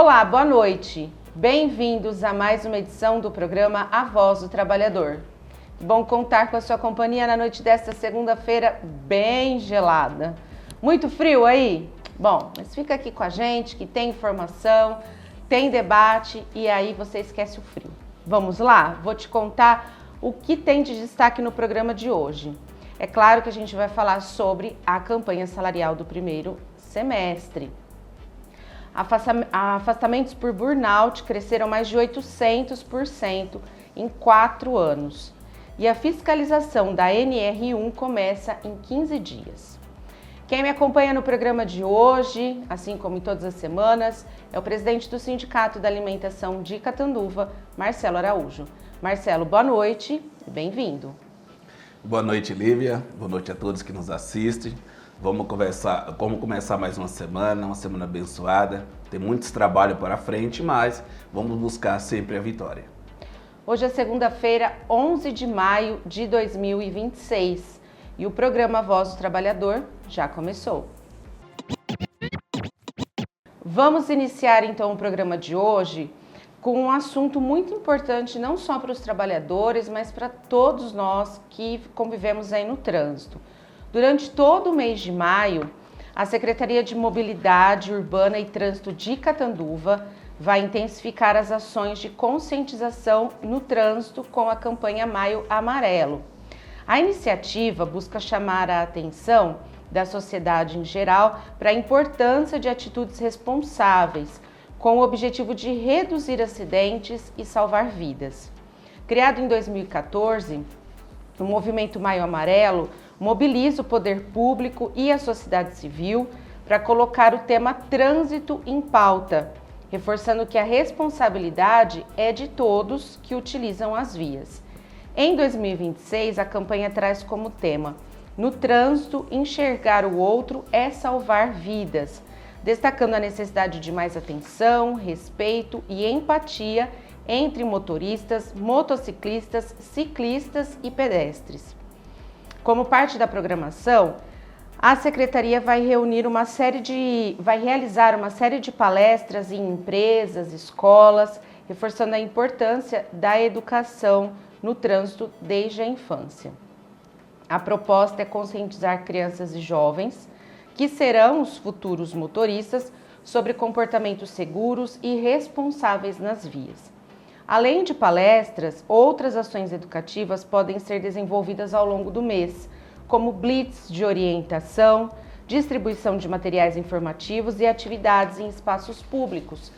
Olá, boa noite. Bem-vindos a mais uma edição do programa A Voz do Trabalhador. Bom contar com a sua companhia na noite desta segunda-feira bem gelada. Muito frio aí? Bom, mas fica aqui com a gente que tem informação, tem debate e aí você esquece o frio. Vamos lá? Vou te contar o que tem de destaque no programa de hoje. É claro que a gente vai falar sobre a campanha salarial do primeiro semestre. Afastamentos por burnout cresceram mais de 800% em 4 anos. E a fiscalização da NR1 começa em 15 dias. Quem me acompanha no programa de hoje, assim como em todas as semanas, é o presidente do Sindicato da Alimentação de Catanduva, Marcelo Araújo. Marcelo, boa noite e bem-vindo. Boa noite, Lívia. Boa noite a todos que nos assistem. Vamos começar mais uma semana abençoada. Tem muitos trabalhos para frente, mas vamos buscar sempre a vitória. Hoje é segunda-feira, 11 de maio de 2026 e o programa Voz do Trabalhador já começou. Vamos iniciar então o programa de hoje com um assunto muito importante não só para os trabalhadores, mas para todos nós que convivemos aí no trânsito. Durante todo o mês de maio, a Secretaria de Mobilidade Urbana e Trânsito de Catanduva vai intensificar as ações de conscientização no trânsito com a campanha Maio Amarelo. A iniciativa busca chamar a atenção da sociedade em geral para a importância de atitudes responsáveis, com o objetivo de reduzir acidentes e salvar vidas. Criado em 2014, o movimento Maio Amarelo mobiliza o poder público e a sociedade civil para colocar o tema trânsito em pauta, reforçando que a responsabilidade é de todos que utilizam as vias. Em 2026, a campanha traz como tema: no trânsito, enxergar o outro é salvar vidas, destacando a necessidade de mais atenção, respeito e empatia entre motoristas, motociclistas, ciclistas e pedestres. Como parte da programação, a Secretaria vai realizar uma série de palestras em empresas, escolas, reforçando a importância da educação no trânsito desde a infância. A proposta é conscientizar crianças e jovens, que serão os futuros motoristas, sobre comportamentos seguros e responsáveis nas vias. Além de palestras, outras ações educativas podem ser desenvolvidas ao longo do mês, como blitz de orientação, distribuição de materiais informativos e atividades em espaços públicos,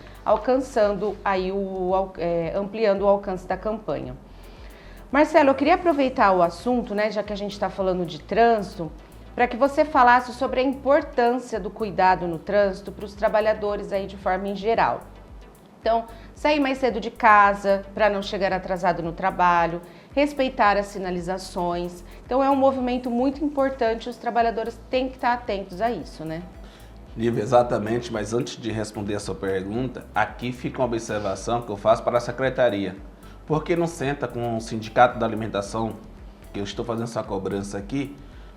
ampliando o alcance da campanha. Marcelo, eu queria aproveitar o assunto, já que a gente está falando de trânsito, para que você falasse sobre a importância do cuidado no trânsito para os trabalhadores aí de forma em geral. Então, sair mais cedo de casa para não chegar atrasado no trabalho, respeitar as sinalizações. Então, é um movimento muito importante, os trabalhadores têm que estar atentos a isso, né? Lívia, exatamente, mas antes de responder a sua pergunta, aqui fica uma observação que eu faço para a Secretaria. Por que não senta com o Sindicato da Alimentação, que eu estou fazendo essa cobrança aqui,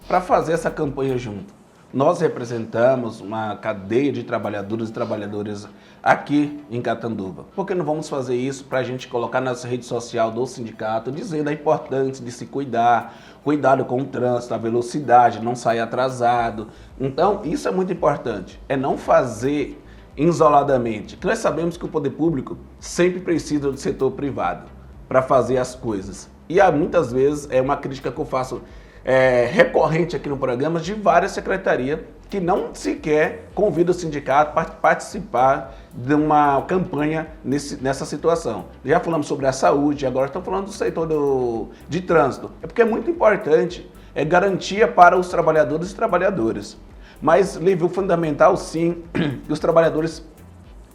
para fazer essa campanha junto? Nós representamos uma cadeia de trabalhadores e trabalhadoras aqui em Catanduva. Por que não vamos fazer isso para a gente colocar nas redes sociais do sindicato, dizendo a importância de se cuidar, cuidado com o trânsito, a velocidade, não sair atrasado. Então, isso é muito importante. É não fazer isoladamente. Nós sabemos que o poder público sempre precisa do setor privado para fazer as coisas. E muitas vezes é uma crítica que eu faço recorrente aqui no programa de várias secretarias que não sequer convidam o sindicato para participar de uma campanha nessa situação. Já falamos sobre a saúde, agora estamos falando do setor de trânsito. É porque é muito importante, é garantia para os trabalhadores e trabalhadoras. Mas, Lívia, o fundamental sim, que os trabalhadores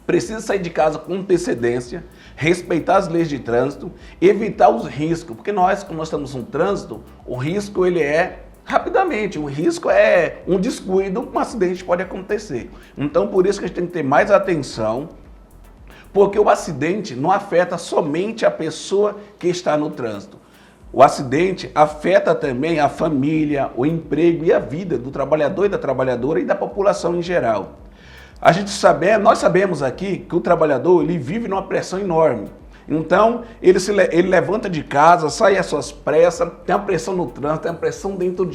precisam sair de casa com antecedência, respeitar as leis de trânsito, evitar os riscos, porque nós, quando nós estamos no trânsito, o risco ele é rapidamente, o risco é um descuido, um acidente pode acontecer. Então, por isso que a gente tem que ter mais atenção, porque o acidente não afeta somente a pessoa que está no trânsito. O acidente afeta também a família, o emprego e a vida do trabalhador e da trabalhadora e da população em geral. Nós sabemos aqui que o trabalhador ele vive numa pressão enorme. Então, ele levanta de casa, sai às suas pressas, tem a pressão no trânsito, tem a pressão dentro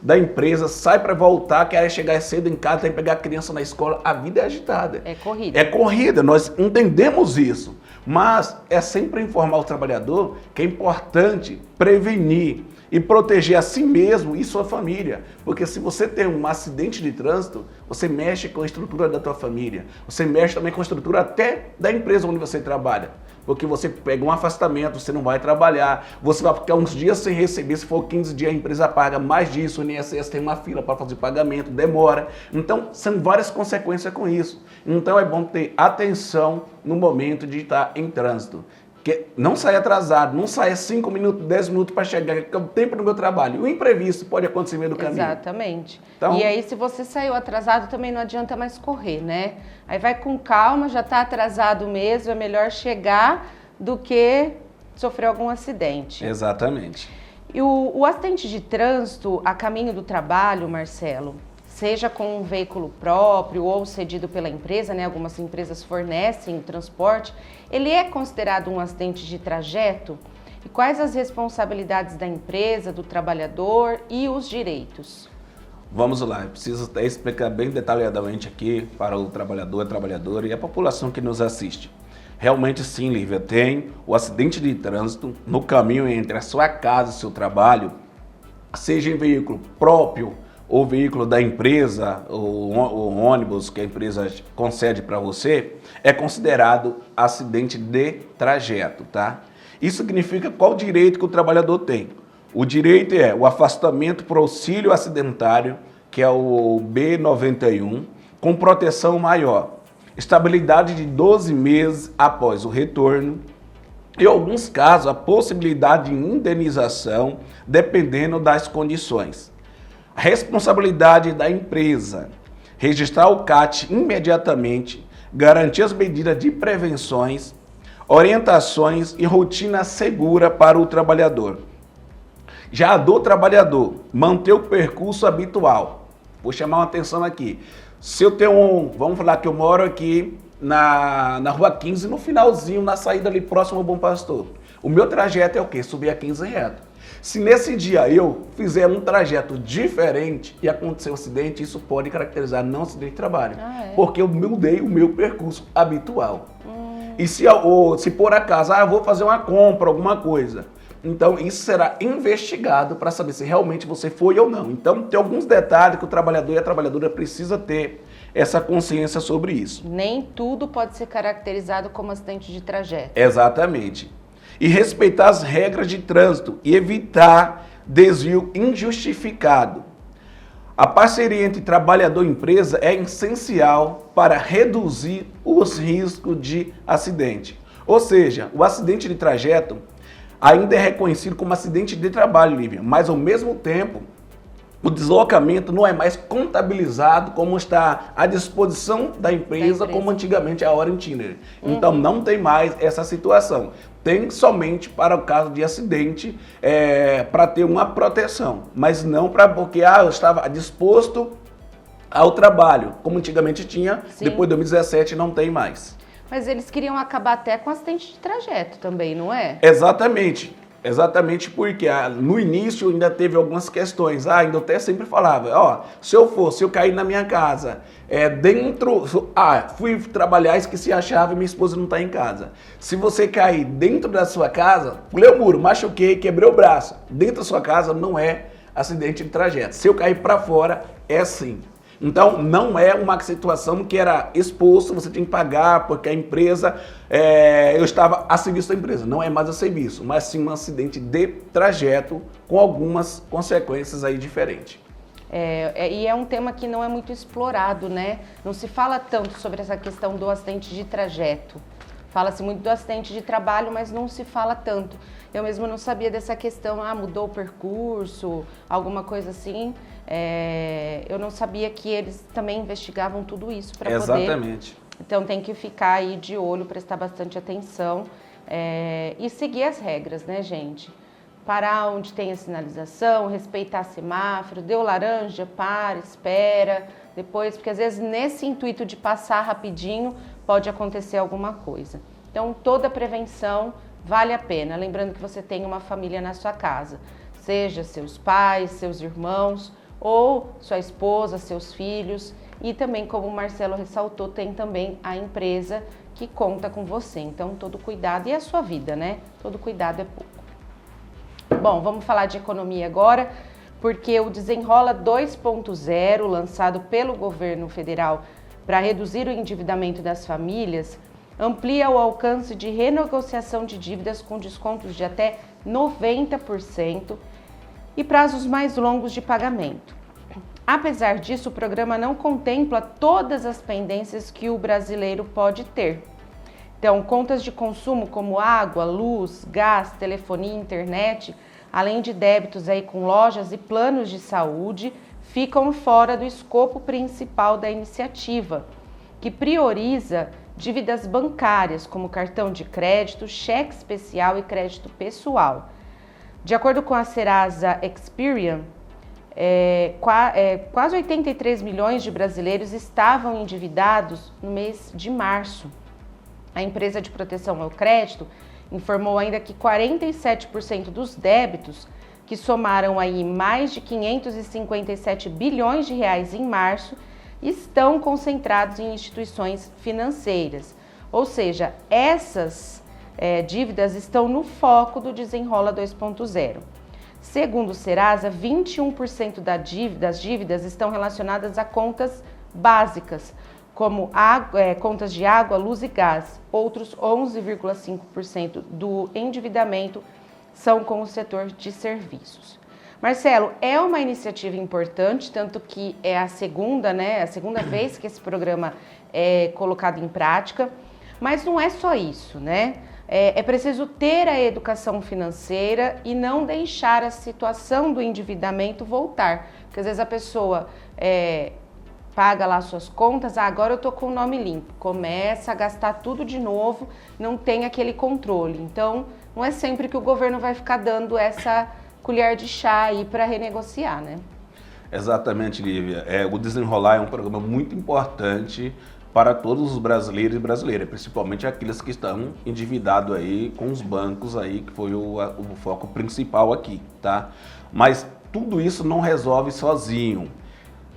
da empresa, sai para voltar, quer chegar cedo em casa, tem que pegar a criança na escola. A vida é agitada. É corrida. É corrida, nós entendemos isso. Mas é sempre informar o trabalhador que é importante prevenir e proteger a si mesmo e sua família. Porque se você tem um acidente de trânsito, você mexe com a estrutura da tua família. Você mexe também com a estrutura até da empresa onde você trabalha. Porque você pega um afastamento, você não vai trabalhar, você vai ficar uns dias sem receber, se for 15 dias a empresa paga mais disso, o INSS tem uma fila para fazer pagamento, demora. Então, são várias consequências com isso. Então, é bom ter atenção no momento de estar em trânsito. Que não saia atrasado, não saia 5 minutos, 10 minutos para chegar, que é o tempo do meu trabalho. O imprevisto pode acontecer no meio do caminho. Exatamente. Então, e aí, se você saiu atrasado, também não adianta mais correr, né? Aí vai com calma, já está atrasado mesmo, é melhor chegar do que sofrer algum acidente. Exatamente. E o acidente de trânsito a caminho do trabalho, Marcelo, seja com um veículo próprio ou cedido pela empresa, né? Algumas empresas fornecem o transporte, ele é considerado um acidente de trajeto? E quais as responsabilidades da empresa, do trabalhador e os direitos? Vamos lá, eu preciso até explicar bem detalhadamente aqui para o trabalhador, a trabalhadora e a população que nos assiste. Realmente sim, Lívia, tem o acidente de trânsito no caminho entre a sua casa e o seu trabalho, seja em veículo próprio ou veículo da empresa, ou ônibus que a empresa concede para você, é considerado acidente de trajeto, tá? Isso significa qual direito que o trabalhador tem. O direito é o afastamento por auxílio acidentário, que é o B91, com proteção maior. Estabilidade de 12 meses após o retorno. Em alguns casos, a possibilidade de indenização, dependendo das condições. A responsabilidade da empresa. Registrar o CAT imediatamente, garantir as medidas de prevenções, orientações e rotina segura para o trabalhador. Já a do trabalhador, manter o percurso habitual. Vou chamar uma atenção aqui. Se eu tenho vamos falar que eu moro aqui na Rua 15, no finalzinho, na saída ali próximo ao Bom Pastor. O meu trajeto é o quê? Subir a 15 reto. Se nesse dia eu fizer um trajeto diferente e acontecer um acidente, isso pode caracterizar não acidente de trabalho. Porque eu mudei o meu percurso habitual. E se por acaso, eu vou fazer uma compra, alguma coisa, então isso será investigado para saber se realmente você foi ou não. Então tem alguns detalhes que o trabalhador e a trabalhadora precisa ter essa consciência sobre isso. Nem tudo pode ser caracterizado como acidente de trajeto. Exatamente. E respeitar as regras de trânsito e evitar desvio injustificado. A parceria entre trabalhador e empresa é essencial para reduzir os riscos de acidente. Ou seja, o acidente de trajeto ainda é reconhecido como acidente de trabalho, Lívia, mas ao mesmo tempo o deslocamento não é mais contabilizado como está à disposição da empresa, como antigamente a hora itinerária. Então não tem mais essa situação. Tem somente para o caso de acidente, para ter uma proteção, mas não porque eu estava disposto ao trabalho, como antigamente tinha. Sim. Depois de 2017 não tem mais. Mas eles queriam acabar até com acidente de trajeto também, não é? Exatamente. Exatamente porque no início ainda teve algumas questões. Ainda até sempre falava, se eu cair na minha casa, fui trabalhar, esqueci a chave e minha esposa não está em casa. Se você cair dentro da sua casa, pulei o muro, machuquei, quebrei o braço, dentro da sua casa não é acidente de trajeto. Se eu cair para fora, é sim. Então, não é uma situação que era exposto, você tem que pagar, porque a empresa, eu estava a serviço da empresa, não é mais a serviço, mas sim um acidente de trajeto com algumas consequências aí diferentes. E é um tema que não é muito explorado, né? Não se fala tanto sobre essa questão do acidente de trajeto. Fala-se muito do acidente de trabalho, mas não se fala tanto. Eu mesmo não sabia dessa questão, mudou o percurso, alguma coisa assim. Eu não sabia que eles também investigavam tudo isso para poder... Exatamente. Então tem que ficar aí de olho, prestar bastante atenção e seguir as regras, né, gente? Parar onde tem a sinalização, respeitar semáforo, deu laranja, para, espera, depois, porque às vezes nesse intuito de passar rapidinho pode acontecer alguma coisa. Então toda prevenção vale a pena, lembrando que você tem uma família na sua casa, seja seus pais, seus irmãos ou sua esposa, seus filhos, e também, como o Marcelo ressaltou, tem também a empresa que conta com você. Então todo cuidado, e a sua vida, né? Todo cuidado é pouco. Bom, vamos falar de economia agora, porque o Desenrola 2.0, lançado pelo governo federal para reduzir o endividamento das famílias, amplia o alcance de renegociação de dívidas com descontos de até 90% e prazos mais longos de pagamento. Apesar disso, o programa não contempla todas as pendências que o brasileiro pode ter. Então, contas de consumo como água, luz, gás, telefonia e internet, além de débitos aí com lojas e planos de saúde, ficam fora do escopo principal da iniciativa, que prioriza dívidas bancárias, como cartão de crédito, cheque especial e crédito pessoal. De acordo com a Serasa Experian, quase 83 milhões de brasileiros estavam endividados no mês de março. A empresa de proteção ao crédito informou ainda que 47% dos débitos, que somaram aí mais de 557 bilhões de reais em março, estão concentrados em instituições financeiras. Ou seja, essas dívidas estão no foco do Desenrola 2.0. Segundo o Serasa, 21% das dívidas estão relacionadas a contas básicas, como contas de água, luz e gás. Outros 11,5% do endividamento são com o setor de serviços. Marcelo, é uma iniciativa importante, tanto que é a segunda vez que esse programa é colocado em prática, mas não é só isso, né? É preciso ter a educação financeira e não deixar a situação do endividamento voltar, porque às vezes a pessoa paga lá suas contas, agora eu tô com o nome limpo, começa a gastar tudo de novo, não tem aquele controle. Então, não é sempre que o governo vai ficar dando essa colher de chá aí para renegociar, né? Exatamente, Lívia. O Desenrolar é um programa muito importante para todos os brasileiros e brasileiras, principalmente aqueles que estão endividados aí com os bancos aí, que foi o foco principal aqui, tá? Mas tudo isso não resolve sozinho.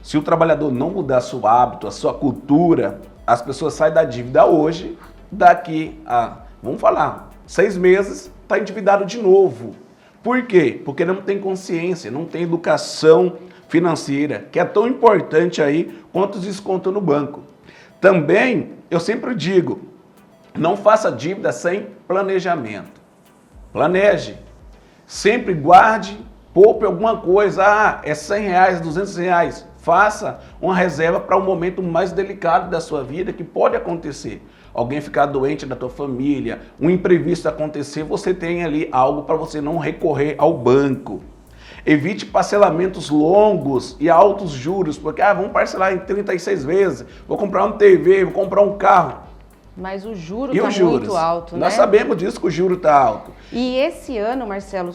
Se o trabalhador não mudar seu hábito, a sua cultura, as pessoas saem da dívida hoje, daqui a, vamos falar, 6 meses, está endividado de novo. Por quê? Porque não tem consciência, não tem educação financeira, que é tão importante aí quanto os descontos no banco. Também, eu sempre digo, não faça dívida sem planejamento. Planeje. Sempre guarde, poupe alguma coisa. É 100 reais, 200 reais. Faça uma reserva para um momento mais delicado da sua vida que pode acontecer. Alguém ficar doente da tua família, um imprevisto acontecer, você tem ali algo para você não recorrer ao banco. Evite parcelamentos longos e altos juros, porque vamos parcelar em 36 vezes, vou comprar uma TV, vou comprar um carro. Mas o juro está muito alto, né? Nós sabemos disso, que o juro está alto. E esse ano, Marcelo,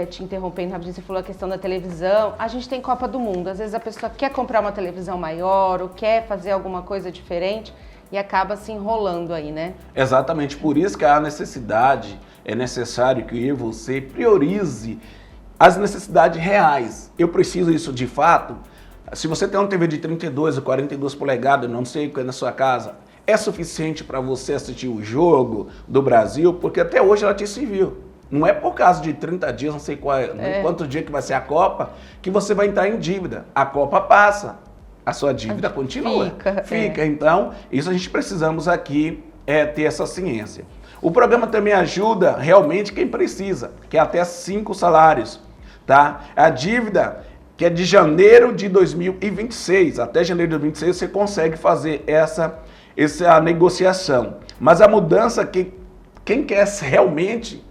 te interrompendo rapidinho, você falou a questão da televisão, a gente tem Copa do Mundo, às vezes a pessoa quer comprar uma televisão maior ou quer fazer alguma coisa diferente e acaba se enrolando aí, né? Exatamente, por isso que há necessidade, é necessário que eu e você priorize as necessidades reais. Eu preciso disso de fato. Se você tem uma TV de 32 ou 42 polegadas, não sei o que é na sua casa, é suficiente para você assistir o jogo do Brasil, porque até hoje ela te serviu. Não é por causa de 30 dias, não sei quantos dias que vai ser a Copa, que você vai entrar em dívida. A Copa passa, a sua dívida continua. Fica. Então, isso a gente precisamos aqui ter essa ciência. O programa também ajuda realmente quem precisa, que é até 5 salários. Tá? A dívida que é de janeiro de 2026, até janeiro de 2026 você consegue fazer essa negociação. Mas a mudança, quem quer realmente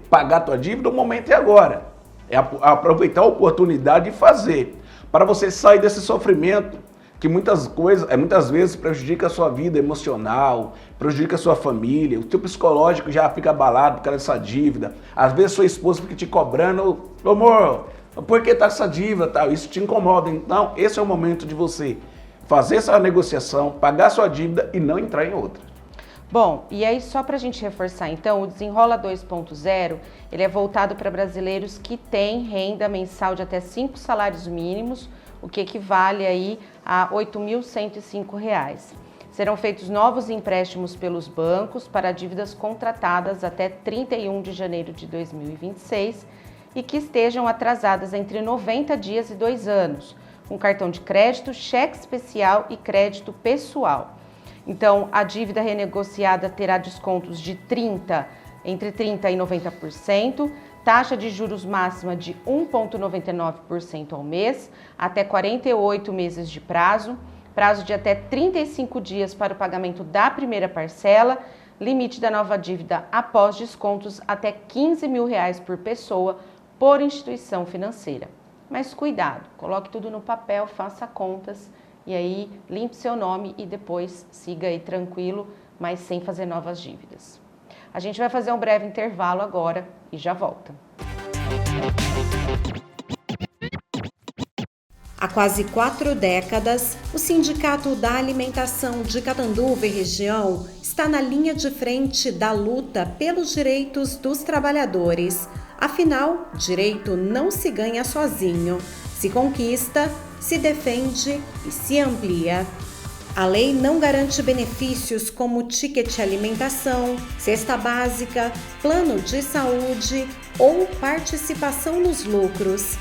pagar a tua dívida, o momento é agora. É aproveitar a oportunidade e fazer, para você sair desse sofrimento que muitas vezes prejudica a sua vida emocional, prejudica a sua família, o teu psicológico já fica abalado por causa dessa dívida. Às vezes sua esposa fica te cobrando, amor, Por que está essa dívida, tal? Isso te incomoda. Então, esse é o momento de você fazer essa negociação, pagar sua dívida e não entrar em outra. Bom, e aí só para a gente reforçar, então, o Desenrola 2.0, ele é voltado para brasileiros que têm renda mensal de até 5 salários mínimos, o que equivale aí a R$ 8.105. Serão feitos novos empréstimos pelos bancos para dívidas contratadas até 31 de janeiro de 2026 e que estejam atrasadas entre 90 dias e 2 anos, com cartão de crédito, cheque especial e crédito pessoal. Então, a dívida renegociada terá descontos de entre 30% e 90%, taxa de juros máxima de 1,99% ao mês, até 48 meses de prazo de até 35 dias para o pagamento da primeira parcela, limite da nova dívida após descontos até R$ 15 mil por pessoa por instituição financeira. Mas cuidado, coloque tudo no papel, faça contas e aí limpe seu nome e depois siga aí tranquilo, mas sem fazer novas dívidas. A gente vai fazer um breve intervalo agora e já volta. Há quase 4 décadas, o Sindicato da Alimentação de Catanduva e região está na linha de frente da luta pelos direitos dos trabalhadores. Afinal, direito não se ganha sozinho, se conquista, se defende e se amplia. A lei não garante benefícios como ticket alimentação, cesta básica, plano de saúde ou participação nos lucros.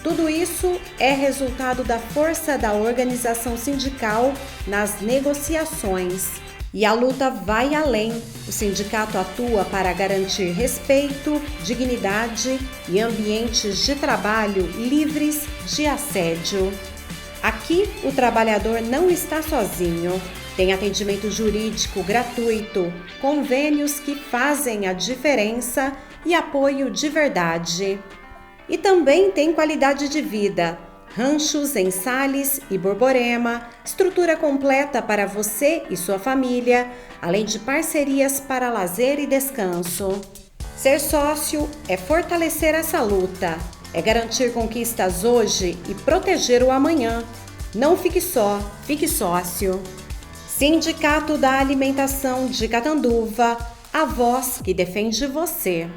Tudo isso é resultado da força da organização sindical nas negociações. E a luta vai além. O sindicato atua para garantir respeito, dignidade e ambientes de trabalho livres de assédio. Aqui, o trabalhador não está sozinho. Tem atendimento jurídico gratuito, convênios que fazem a diferença e apoio de verdade. E também tem qualidade de vida. Ranchos em Sales e Borborema, estrutura completa para você e sua família, além de parcerias para lazer e descanso. Ser sócio é fortalecer essa luta, é garantir conquistas hoje e proteger o amanhã. Não fique só, fique sócio. Sindicato da Alimentação de Catanduva, a voz que defende você.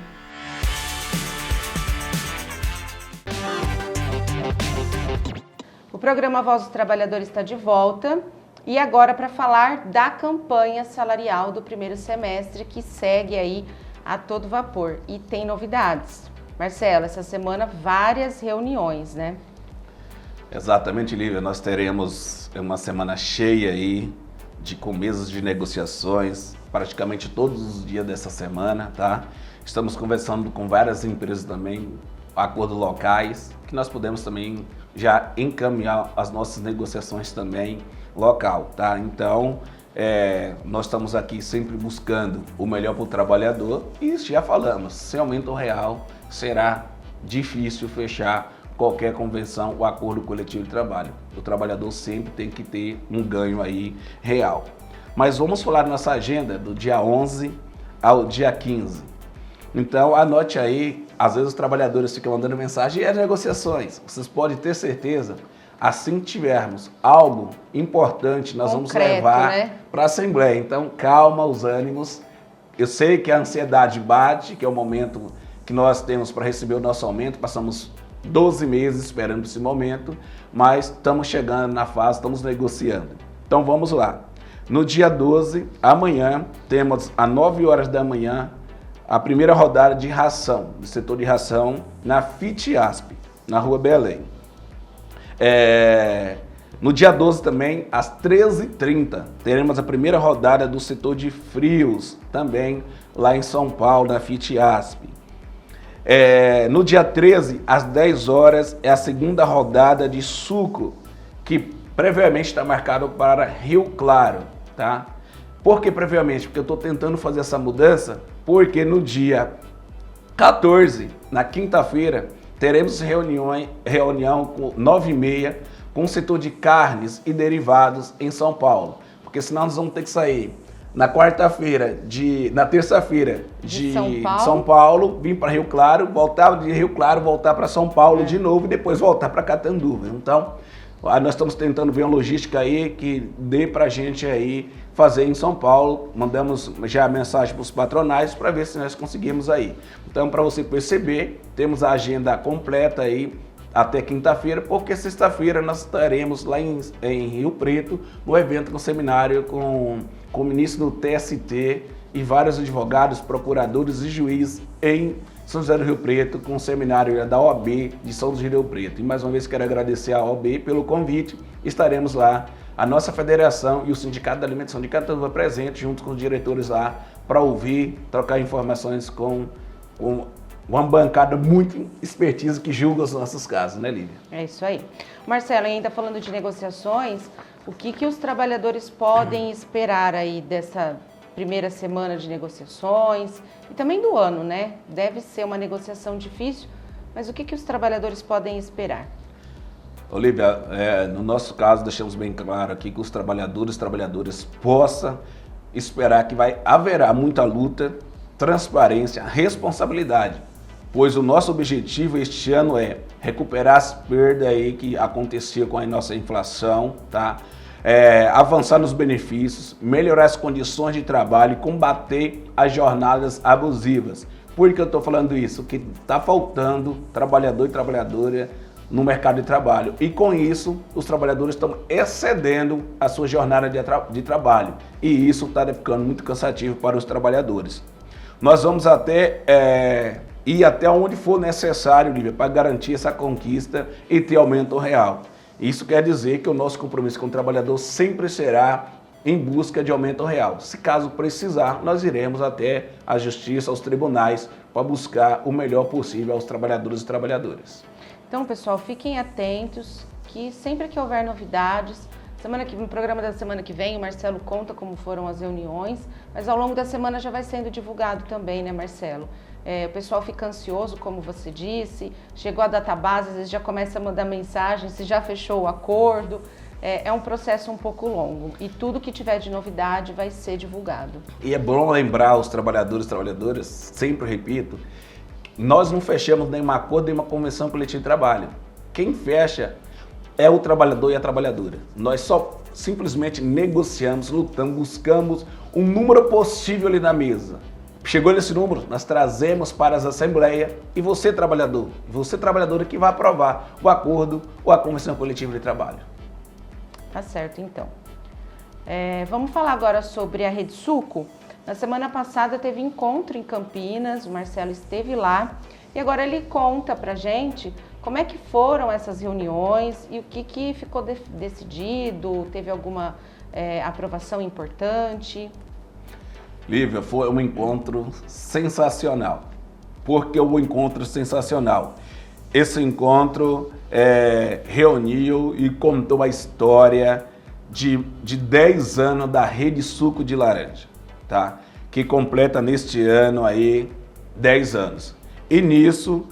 O programa Voz do Trabalhador está de volta e agora para falar da campanha salarial do primeiro semestre que segue aí a todo vapor e tem novidades. Marcelo, essa semana várias reuniões, né? Exatamente, Lívia. Nós teremos uma semana cheia aí de mesas de negociações, praticamente todos os dias dessa semana, tá? Estamos conversando com várias empresas também, acordos locais, que nós podemos também já encaminhar as nossas negociações também local, tá? Então, nós estamos aqui sempre buscando o melhor para o trabalhador e já falamos, sem aumento real será difícil fechar qualquer convenção ou acordo coletivo de trabalho. O trabalhador sempre tem que ter um ganho aí real. Mas vamos falar nossa agenda do dia 11 ao dia 15. Então, anote aí, às vezes os trabalhadores ficam mandando mensagem e as negociações. Vocês podem ter certeza, assim que tivermos algo importante, nós vamos levar para a Assembleia. Então, calma os ânimos. Eu sei que a ansiedade bate, que é o momento que nós temos para receber o nosso aumento. Passamos 12 meses esperando esse momento, mas estamos chegando na fase, estamos negociando. Então, vamos lá. No dia 12, amanhã, temos às 9 horas da manhã, a primeira rodada de ração, do setor de ração, na FIT-ASP, na Rua Belém. No dia 12 também, às 13h30, teremos a primeira rodada do setor de frios, também lá em São Paulo, na FIT-ASP. No dia 13, às 10 horas, é a segunda rodada de suco, que previamente está marcado para Rio Claro, tá? Por que previamente? Porque eu estou tentando fazer essa mudança, porque no dia 14, na quinta-feira, teremos reunião com 9h30 com o setor de carnes e derivados em São Paulo. Porque senão nós vamos ter que sair Na quarta-feira, na terça-feira de São Paulo, vim para Rio Claro, voltar de Rio Claro, voltar para São Paulo de novo e depois voltar para Catanduva. Então, nós estamos tentando ver uma logística aí que dê para a gente aí fazer em São Paulo. Mandamos já a mensagem para os patronais para ver se nós conseguimos aí. Então, para você perceber, temos a agenda completa aí até quinta-feira, porque sexta-feira nós estaremos lá em Rio Preto, no evento, no seminário com o ministro do TST e vários advogados, procuradores e juízes em São José do Rio Preto, com o seminário da OAB de São José do Rio Preto. E mais uma vez quero agradecer à OAB pelo convite. Estaremos lá, a nossa federação e o Sindicato da Alimentação de Catanduva presentes, junto com os diretores lá, para ouvir, trocar informações com uma bancada muito expertise que julga os nossos casos, né, Lívia? É isso aí. Marcelo, ainda falando de negociações, o que os trabalhadores podem esperar aí dessa primeira semana de negociações e também do ano, né? Deve ser uma negociação difícil, mas o que os trabalhadores podem esperar? Olívia, no nosso caso, deixamos bem claro aqui que os trabalhadoras possam esperar que haverá muita luta, transparência, responsabilidade, pois o nosso objetivo este ano é recuperar as perdas aí que aconteciam com a nossa inflação, tá? Avançar nos benefícios, melhorar as condições de trabalho e combater as jornadas abusivas. Por que eu estou falando isso? Que está faltando trabalhador e trabalhadora no mercado de trabalho. E com isso, os trabalhadores estão excedendo a sua jornada de trabalho. E isso está ficando muito cansativo para os trabalhadores. Nós vamos ir até onde for necessário, Lívia, para garantir essa conquista e ter aumento real. Isso quer dizer que o nosso compromisso com o trabalhador sempre será em busca de aumento real. Se caso precisar, nós iremos até a justiça, aos tribunais, para buscar o melhor possível aos trabalhadores e trabalhadoras. Então, pessoal, fiquem atentos que sempre que houver novidades, no programa da semana que vem, o Marcelo conta como foram as reuniões, mas ao longo da semana já vai sendo divulgado também, né, Marcelo? O pessoal fica ansioso, como você disse, chegou a database, às vezes já começa a mandar mensagem, se já fechou o acordo. É um processo um pouco longo e tudo que tiver de novidade vai ser divulgado. E é bom lembrar os trabalhadores e trabalhadoras, sempre repito, nós não fechamos nenhum acordo, nenhuma convenção coletiva de trabalho. Quem fecha é o trabalhador e a trabalhadora. Nós só simplesmente negociamos, lutamos, buscamos um número possível ali na mesa. Chegou nesse número, nós trazemos para as assembleias e você, trabalhador, você, trabalhadora, que vai aprovar o acordo ou a convenção coletiva de trabalho. Tá certo, então. Vamos falar agora sobre a Rede Suco. Na semana passada teve encontro em Campinas, o Marcelo esteve lá e agora ele conta pra gente como é que foram essas reuniões e o que ficou decidido, teve alguma aprovação importante? Lívia, foi um encontro sensacional. Por que o encontro sensacional? Esse encontro reuniu e contou a história de 10 anos da Rede Suco de Laranja, tá? Que completa neste ano aí 10 anos. E nisso,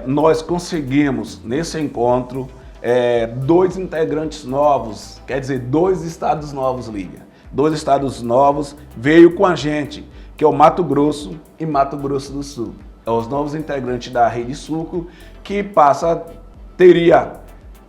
nós conseguimos, nesse encontro, 2 integrantes novos, quer dizer, 2 estados novos, Lívia. 2 estados novos veio com a gente, que é o Mato Grosso e Mato Grosso do Sul. É os novos integrantes da Rede Suco, que teria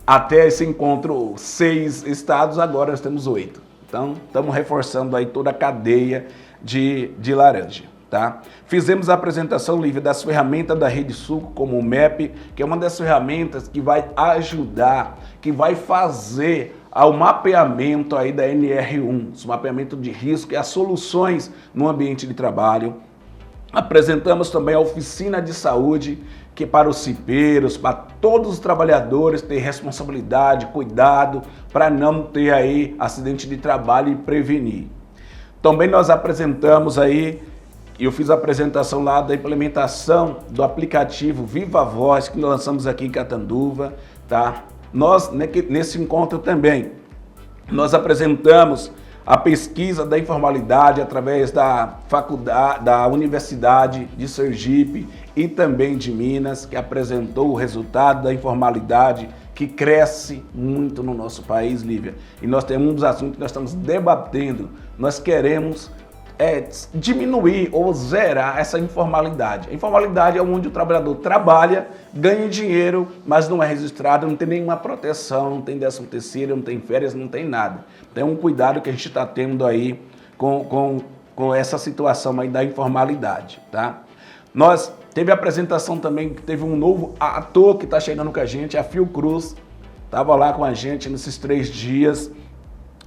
até esse encontro 6 estados, agora nós temos 8. Então, estamos reforçando aí toda a cadeia de laranja, tá? Fizemos a apresentação, Lívia, das ferramentas da Rede Suco, como o MEP, que é uma das ferramentas que vai ajudar, que vai fazer ao mapeamento aí da NR1, o mapeamento de risco e as soluções no ambiente de trabalho. Apresentamos também a oficina de saúde, que para os cipeiros, para todos os trabalhadores ter responsabilidade, cuidado, para não ter aí acidente de trabalho e prevenir. Também nós apresentamos aí, eu fiz a apresentação lá da implementação do aplicativo Viva Voz, que nós lançamos aqui em Catanduva, tá? Nós, nesse encontro também, nós apresentamos a pesquisa da informalidade através da faculdade, da Universidade de Sergipe e também de Minas, que apresentou o resultado da informalidade que cresce muito no nosso país, Lívia. E nós temos um dos assuntos que nós estamos debatendo nós queremos diminuir ou zerar essa informalidade. A informalidade é onde o trabalhador trabalha, ganha dinheiro, mas não é registrado, não tem nenhuma proteção, não tem 13º, não tem férias, não tem nada. Então é um cuidado que a gente está tendo aí com essa situação aí da informalidade, tá? Nós teve a apresentação também, que teve um novo ator que está chegando com a gente, a Fiocruz, estava lá com a gente nesses 3 dias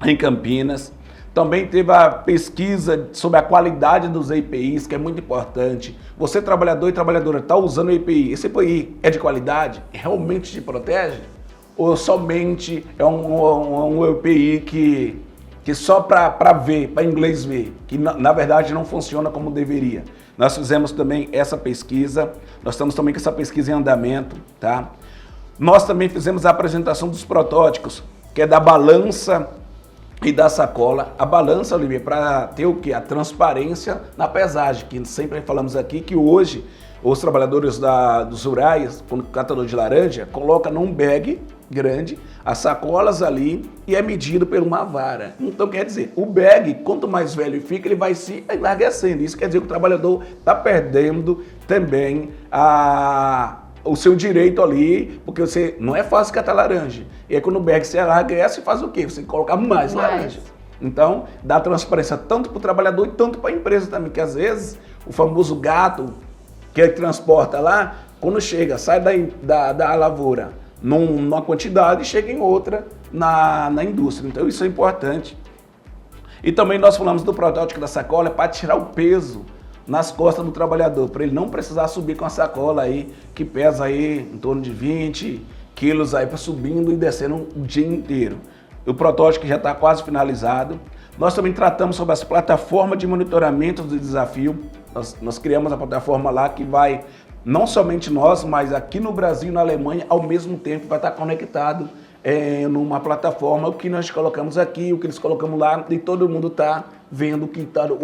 em Campinas. Também teve a pesquisa sobre a qualidade dos EPIs, que é muito importante. Você, trabalhador e trabalhadora, está usando o EPI. Esse EPI é de qualidade? Realmente te protege? Ou somente é um EPI que só para ver, para inglês ver, que na verdade não funciona como deveria? Nós fizemos também essa pesquisa, nós estamos também com essa pesquisa em andamento, tá? Nós também fizemos a apresentação dos protótipos, que é da balança e da sacola. A balança, Olivia, para ter o quê? A transparência na pesagem, que sempre falamos aqui que hoje os trabalhadores dos rurais, quando catador de laranja, coloca num bag grande as sacolas ali e é medido por uma vara. Então quer dizer, o bag, quanto mais velho fica, ele vai se enlarguecendo. Isso quer dizer que o trabalhador está perdendo também o seu direito ali, porque você não é fácil catar laranja. E aí quando o bag se enlarguece, faz o quê? Você coloca mais laranjas. Então, dá transparência tanto para o trabalhador e tanto para a empresa também, que às vezes o famoso gato que ele transporta lá, quando chega, sai da lavoura numa quantidade e chega em outra na indústria. Então isso é importante. E também nós falamos do protótipo da sacola para tirar o peso nas costas do trabalhador, para ele não precisar subir com a sacola aí, que pesa aí em torno de 20 quilos aí, para subindo e descendo o dia inteiro. O protótipo já está quase finalizado. Nós também tratamos sobre as plataformas de monitoramento do desafio. Nós criamos a plataforma lá que vai, não somente nós, mas aqui no Brasil e na Alemanha, ao mesmo tempo vai estar conectado numa plataforma, o que nós colocamos aqui, o que eles colocamos lá, e todo mundo está vendo o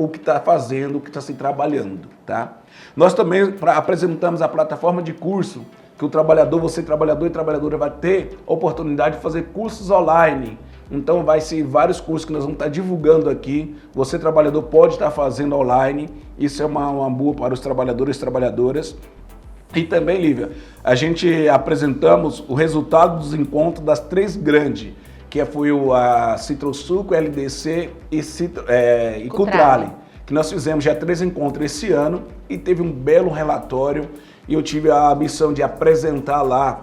que está fazendo, o que está se trabalhando, tá? Nós também apresentamos a plataforma de curso, que o trabalhador, você trabalhador e trabalhadora vai ter a oportunidade de fazer cursos online. Então vai ser vários cursos que nós vamos estar divulgando aqui. Você, trabalhador, pode estar fazendo online. Isso é uma boa para os trabalhadores e trabalhadoras. E também, Lívia, a gente apresentamos o resultado dos encontros das 3 grandes, que foi a Citrosuco, LDC e Cutrale, que nós fizemos já 3 encontros esse ano e teve um belo relatório. E eu tive a missão de apresentar lá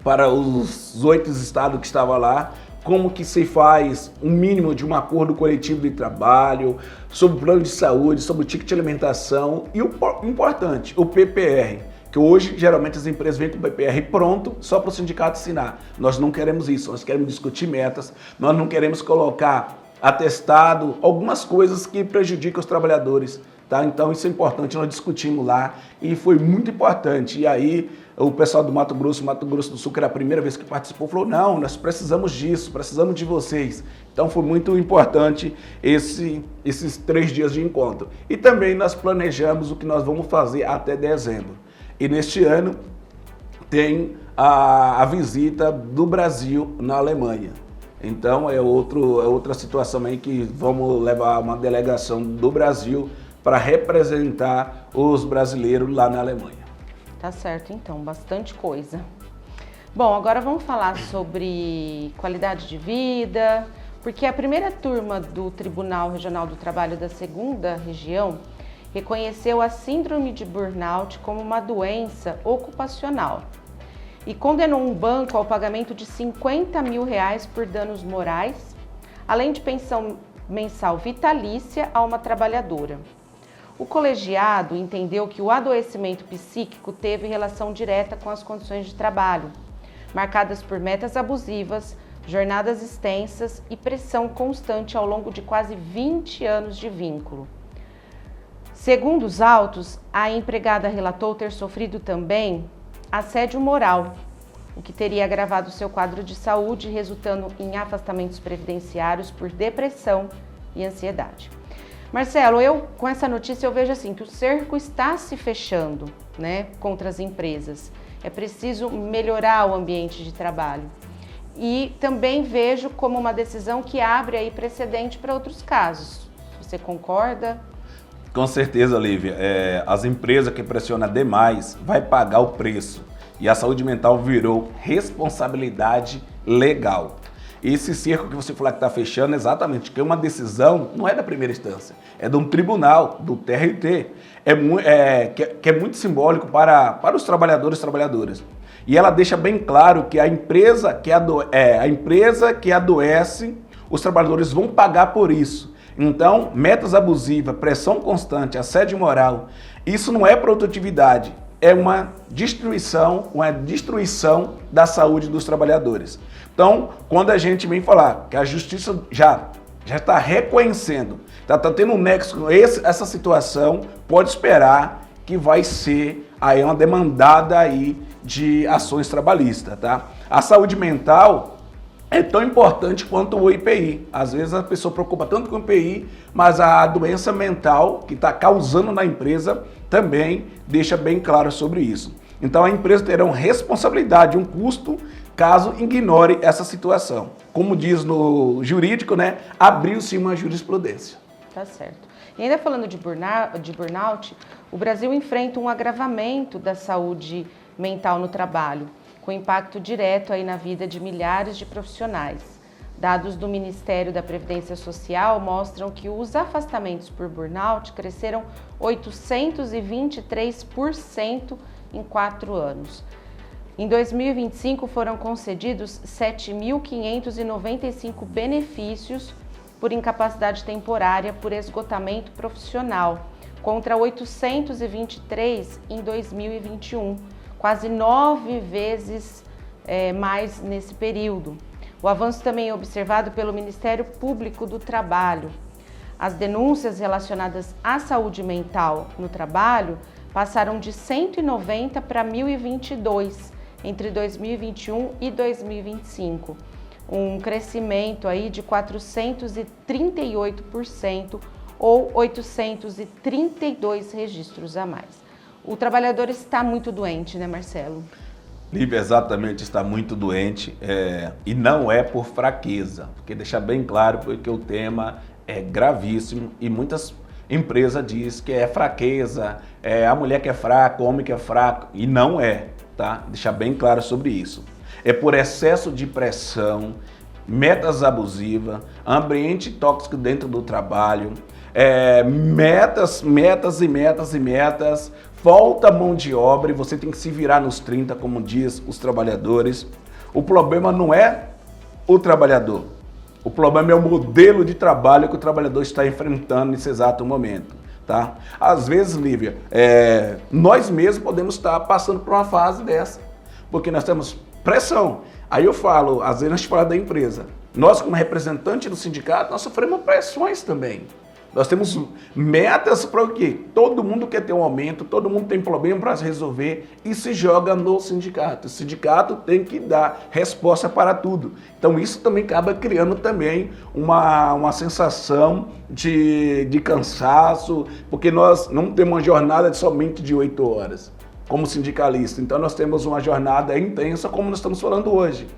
para os 8 estados que estavam lá, como que se faz um mínimo de um acordo coletivo de trabalho, sobre o plano de saúde, sobre o ticket de alimentação e o importante, o PPR, que hoje geralmente as empresas vêm com o PPR pronto só para o sindicato assinar. Nós não queremos isso, nós queremos discutir metas, nós não queremos colocar atestado, algumas coisas que prejudicam os trabalhadores. Tá? Então isso é importante, nós discutimos lá e foi muito importante. E aí o pessoal do Mato Grosso do Sul, que era a primeira vez que participou, falou, não, nós precisamos disso, precisamos de vocês. Então foi muito importante esses 3 dias de encontro. E também nós planejamos o que nós vamos fazer até dezembro. E neste ano tem a visita do Brasil na Alemanha. Então é outra situação aí que vamos levar uma delegação do Brasil para representar os brasileiros lá na Alemanha. Tá certo, então, bastante coisa. Bom, agora vamos falar sobre qualidade de vida, porque a primeira turma do Tribunal Regional do Trabalho da 2ª Região reconheceu a síndrome de burnout como uma doença ocupacional e condenou um banco ao pagamento de R$50 mil por danos morais, além de pensão mensal vitalícia a uma trabalhadora. O colegiado entendeu que o adoecimento psíquico teve relação direta com as condições de trabalho, marcadas por metas abusivas, jornadas extensas e pressão constante ao longo de quase 20 anos de vínculo. Segundo os autos, a empregada relatou ter sofrido também assédio moral, o que teria agravado seu quadro de saúde, resultando em afastamentos previdenciários por depressão e ansiedade. Marcelo, com essa notícia eu vejo assim que o cerco está se fechando, né, contra as empresas. É preciso melhorar o ambiente de trabalho. e também vejo como uma decisão que abre aí precedente para outros casos. Você concorda? Com certeza, Lívia. As empresas que pressionam demais vai pagar o preço. E a saúde mental virou responsabilidade legal. Esse cerco que você falou que está fechando, exatamente, que é uma decisão, não é da primeira instância, é de um tribunal, do TRT. Que é muito simbólico para os trabalhadores e trabalhadoras. E ela deixa bem claro que a empresa que adoece, os trabalhadores vão pagar por isso. Então, metas abusivas, pressão constante, assédio moral, isso não é produtividade, é uma destruição da saúde dos trabalhadores. Então, quando a gente vem falar que a justiça já está reconhecendo, está tendo um nexo com essa situação, pode esperar que vai ser aí uma demandada aí de ações trabalhistas, tá? A saúde mental é tão importante quanto o IPI. Às vezes a pessoa preocupa tanto com o IPI, mas a doença mental que está causando na empresa também deixa bem claro sobre isso. Então a empresa terá uma responsabilidade, um custo, caso ignore essa situação. Como diz no jurídico, né, abriu-se uma jurisprudência. Tá certo. E ainda falando de burnout, o Brasil enfrenta um agravamento da saúde mental no trabalho, com impacto direto aí na vida de milhares de profissionais. Dados do Ministério da Previdência Social mostram que os afastamentos por burnout cresceram 823% em 4 anos. Em 2025 foram concedidos 7.595 benefícios por incapacidade temporária por esgotamento profissional, contra 823 em 2021. Quase 9 vezes mais nesse período. O avanço também é observado pelo Ministério Público do Trabalho. As denúncias relacionadas à saúde mental no trabalho passaram de 190 para 1.022 entre 2021 e 2025. Um crescimento aí de 438% ou 832 registros a mais. O trabalhador está muito doente, né, Marcelo? Lívia, exatamente, está muito doente e não é por fraqueza, porque deixar bem claro porque o tema é gravíssimo e muitas empresas dizem que é fraqueza, a mulher que é fraca, o homem que é fraco, e não é, tá? Deixar bem claro sobre isso. É por excesso de pressão, metas abusivas, ambiente tóxico dentro do trabalho, metas, falta mão de obra e você tem que se virar nos 30, como diz os trabalhadores. O problema não é o trabalhador, o problema é o modelo de trabalho que o trabalhador está enfrentando nesse exato momento, tá? Às vezes, Lívia, nós mesmos podemos estar passando por uma fase dessa, porque nós temos pressão. Aí eu falo, às vezes a gente fala da empresa, nós como representante do sindicato, nós sofremos pressões também. Nós temos metas para o quê? Todo mundo quer ter um aumento, todo mundo tem problema para resolver e se joga no sindicato. O sindicato tem que dar resposta para tudo. Então isso também acaba criando também uma sensação de cansaço, porque nós não temos uma jornada somente de 8 horas como sindicalista. Então nós temos uma jornada intensa como nós estamos falando hoje.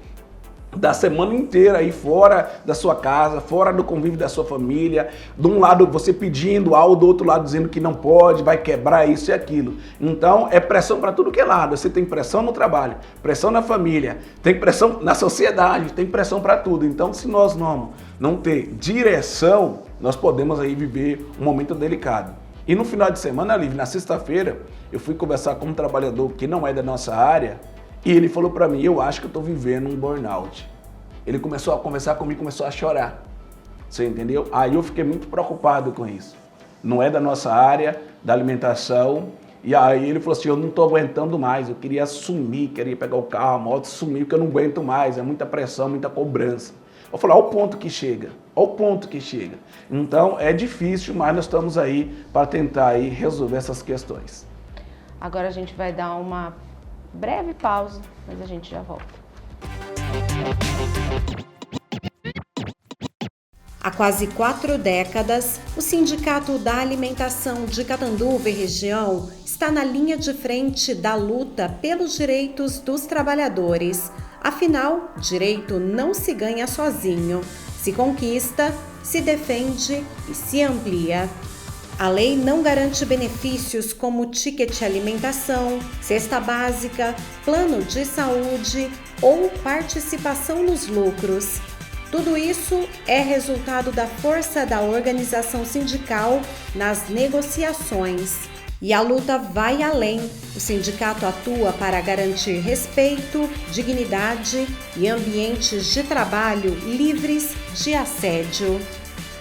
Da semana inteira aí fora da sua casa, fora do convívio da sua família, de um lado você pedindo algo, do outro lado dizendo que não pode, vai quebrar isso e aquilo. Então é pressão para tudo que é lado. Você tem pressão no trabalho, pressão na família, tem pressão na sociedade, tem pressão para tudo. Então se nós não ter direção, nós podemos aí viver um momento delicado. E no final de semana, Lívia, na sexta-feira, eu fui conversar com um trabalhador que não é da nossa área, e ele falou para mim, eu acho que eu estou vivendo um burnout. Ele começou a conversar comigo, começou a chorar. Você entendeu? Aí eu fiquei muito preocupado com isso. Não é da nossa área, da alimentação. E aí ele falou assim, eu não estou aguentando mais, eu queria sumir, queria pegar o carro, a moto, sumir, porque eu não aguento mais, é muita pressão, muita cobrança. Eu falei, olha o ponto que chega, olha o ponto que chega. Então é difícil, mas nós estamos aí para tentar aí resolver essas questões. Agora a gente vai dar uma breve pausa, mas a gente já volta. Há quase 4 décadas, o Sindicato da Alimentação de Catanduva e região está na linha de frente da luta pelos direitos dos trabalhadores. Afinal, direito não se ganha sozinho, se conquista, se defende e se amplia. A lei não garante benefícios como ticket alimentação, cesta básica, plano de saúde ou participação nos lucros. Tudo isso é resultado da força da organização sindical nas negociações. E a luta vai além. O sindicato atua para garantir respeito, dignidade e ambientes de trabalho livres de assédio.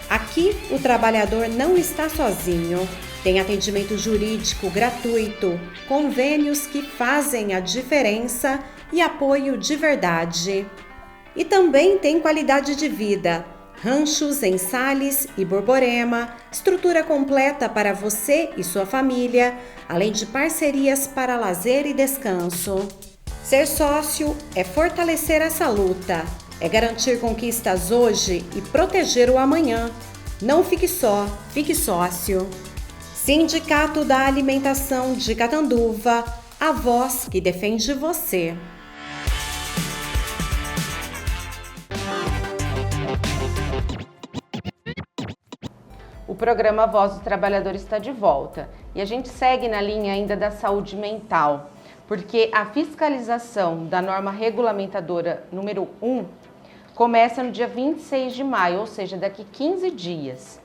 Aqui, o trabalhador não está sozinho. Tem atendimento jurídico gratuito, convênios que fazem a diferença e apoio de verdade. E também tem qualidade de vida. Ranchos em Sales e Borborema, estrutura completa para você e sua família, além de parcerias para lazer e descanso. Ser sócio é fortalecer essa luta, é garantir conquistas hoje e proteger o amanhã. Não fique só, fique sócio. Sindicato da Alimentação de Catanduva, a voz que defende você. O programa Voz do Trabalhador está de volta e a gente segue na linha ainda da saúde mental, porque a fiscalização da norma regulamentadora número 1 começa no dia 26 de maio, ou seja, daqui 15 dias.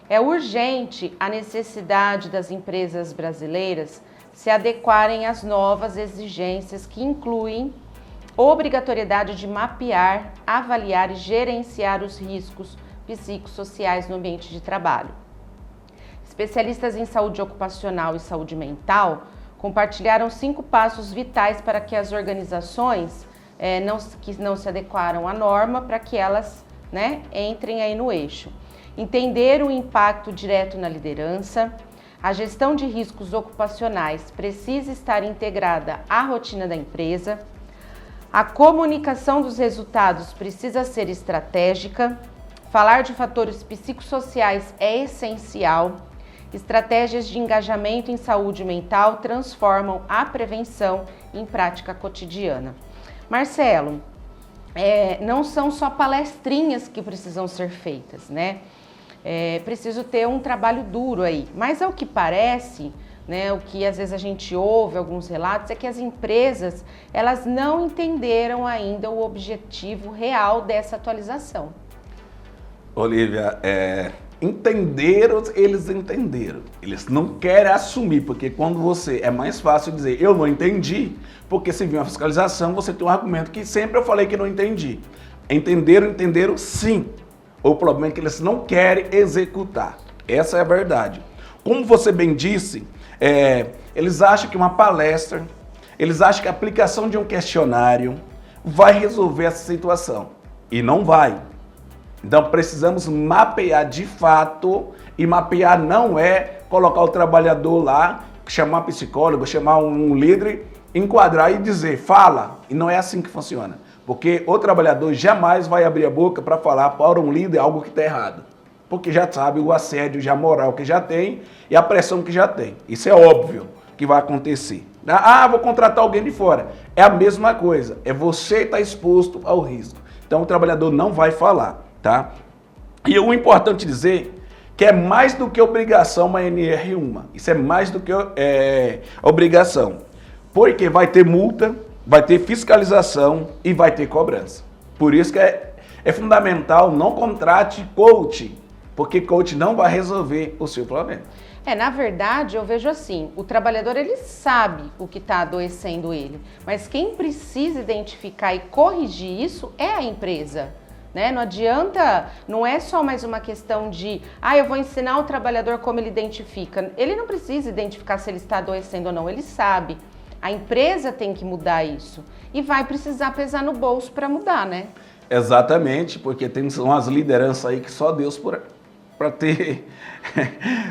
É urgente a necessidade das empresas brasileiras se adequarem às novas exigências que incluem obrigatoriedade de mapear, avaliar e gerenciar os riscos psicossociais no ambiente de trabalho. Especialistas em saúde ocupacional e saúde mental compartilharam 5 passos vitais para que as organizações que não se adequaram à norma, para que elas entrem aí no eixo. Entender o impacto direto na liderança. A gestão de riscos ocupacionais precisa estar integrada à rotina da empresa. A comunicação dos resultados precisa ser estratégica. Falar de fatores psicossociais é essencial. Estratégias de engajamento em saúde mental transformam a prevenção em prática cotidiana. Marcelo, não são só palestrinhas que precisam ser feitas, né? É preciso ter um trabalho duro aí. Mas ao que parece, o que às vezes a gente ouve, alguns relatos, é que as empresas elas não entenderam ainda o objetivo real dessa atualização. Olívia, eles entenderam. Eles não querem assumir, porque quando você é mais fácil dizer eu não entendi, porque se vir uma fiscalização, você tem um argumento que sempre eu falei que não entendi. Entenderam sim. O problema é que eles não querem executar. Essa é a verdade. Como você bem disse, eles acham que uma palestra, eles acham que a aplicação de um questionário vai resolver essa situação. E não vai. Então precisamos mapear de fato, e mapear não é colocar o trabalhador lá, chamar psicólogo, chamar um líder, enquadrar e dizer, fala. E não é assim que funciona. Porque o trabalhador jamais vai abrir a boca para falar para um líder algo que está errado. Porque já sabe o assédio já moral que já tem e a pressão que já tem. Isso é óbvio que vai acontecer. Vou contratar alguém de fora. É a mesma coisa. É você estar exposto ao risco. Então o trabalhador não vai falar. Tá? E o importante dizer que é mais do que obrigação uma NR1. Isso é mais do que obrigação. Porque vai ter multa, vai ter fiscalização e vai ter cobrança. Por isso que é fundamental não contrate coach, porque coach não vai resolver o seu problema. Na verdade, eu vejo assim, o trabalhador ele sabe o que está adoecendo ele, mas quem precisa identificar e corrigir isso é a empresa. Não adianta, não é só mais uma questão de, eu vou ensinar o trabalhador como ele identifica. Ele não precisa identificar se ele está adoecendo ou não, ele sabe. A empresa tem que mudar isso e vai precisar pesar no bolso para mudar, né? Exatamente, porque tem umas lideranças aí que só Deus para ter,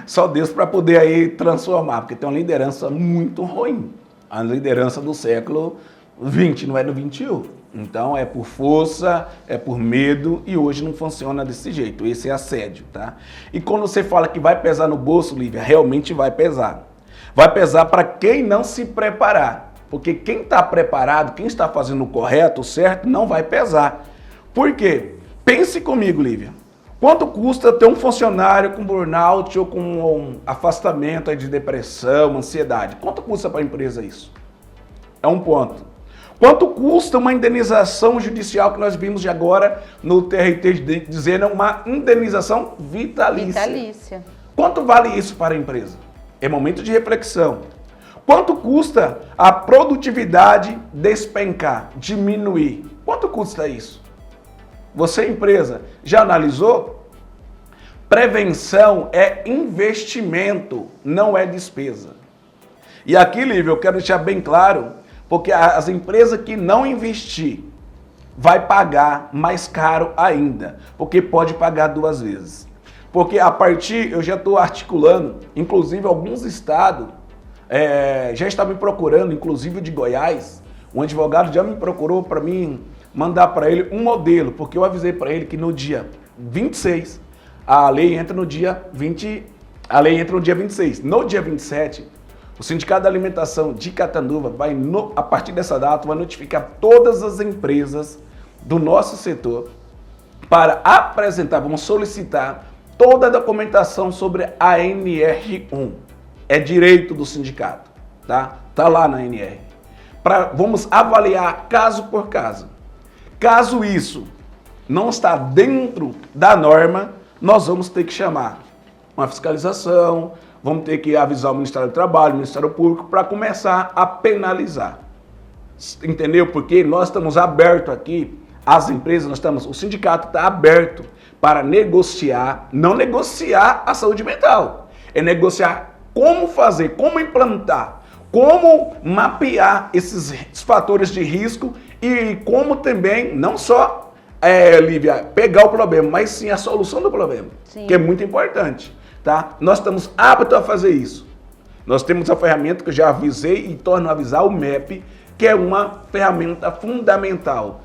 só Deus para poder aí transformar, porque tem uma liderança muito ruim. A liderança do século XX, não é do XXI. Então é por força, é por medo e hoje não funciona desse jeito. Esse é assédio, tá? E quando você fala que vai pesar no bolso, Lívia, realmente vai pesar. Vai pesar para quem não se preparar. Porque quem está preparado, quem está fazendo o correto, o certo, não vai pesar. Por quê? Pense comigo, Lívia. Quanto custa ter um funcionário com burnout ou com um afastamento de depressão, ansiedade? Quanto custa para a empresa isso? É um ponto. Quanto custa uma indenização judicial que nós vimos de agora no TRT dizendo uma indenização vitalícia? Quanto vale isso para a empresa? É momento de reflexão. Quanto custa a produtividade despencar, diminuir? Quanto custa isso? Você, empresa, já analisou? Prevenção é investimento, não é despesa. E aqui, Lívia, eu quero deixar bem claro, porque as empresas que não investir vai pagar mais caro ainda, porque pode pagar 2 vezes. Porque a partir, eu já estou articulando, inclusive alguns estados já estão me procurando, inclusive o de Goiás, um advogado já me procurou para mim mandar para ele um modelo, porque eu avisei para ele que no dia 26, a lei entra no dia 26. No dia 27, o Sindicato da Alimentação de Catanduva vai, a partir dessa data, vai notificar todas as empresas do nosso setor para apresentar, vamos solicitar toda a documentação sobre a NR1. É direito do sindicato, tá? Tá lá na NR. Vamos avaliar caso por caso. Caso isso não está dentro da norma, nós vamos ter que chamar uma fiscalização, vamos ter que avisar o Ministério do Trabalho, o Ministério Público, para começar a penalizar. Entendeu? Porque nós estamos abertos aqui, as empresas, o sindicato está aberto para negociar, não negociar a saúde mental, é negociar como fazer, como implantar, como mapear esses fatores de risco e como também, não só, Lívia, pegar o problema, mas sim a solução do problema, que é muito importante, tá? Nós estamos aptos a fazer isso. Nós temos a ferramenta que eu já avisei e torno a avisar, o MEP, que é uma ferramenta fundamental,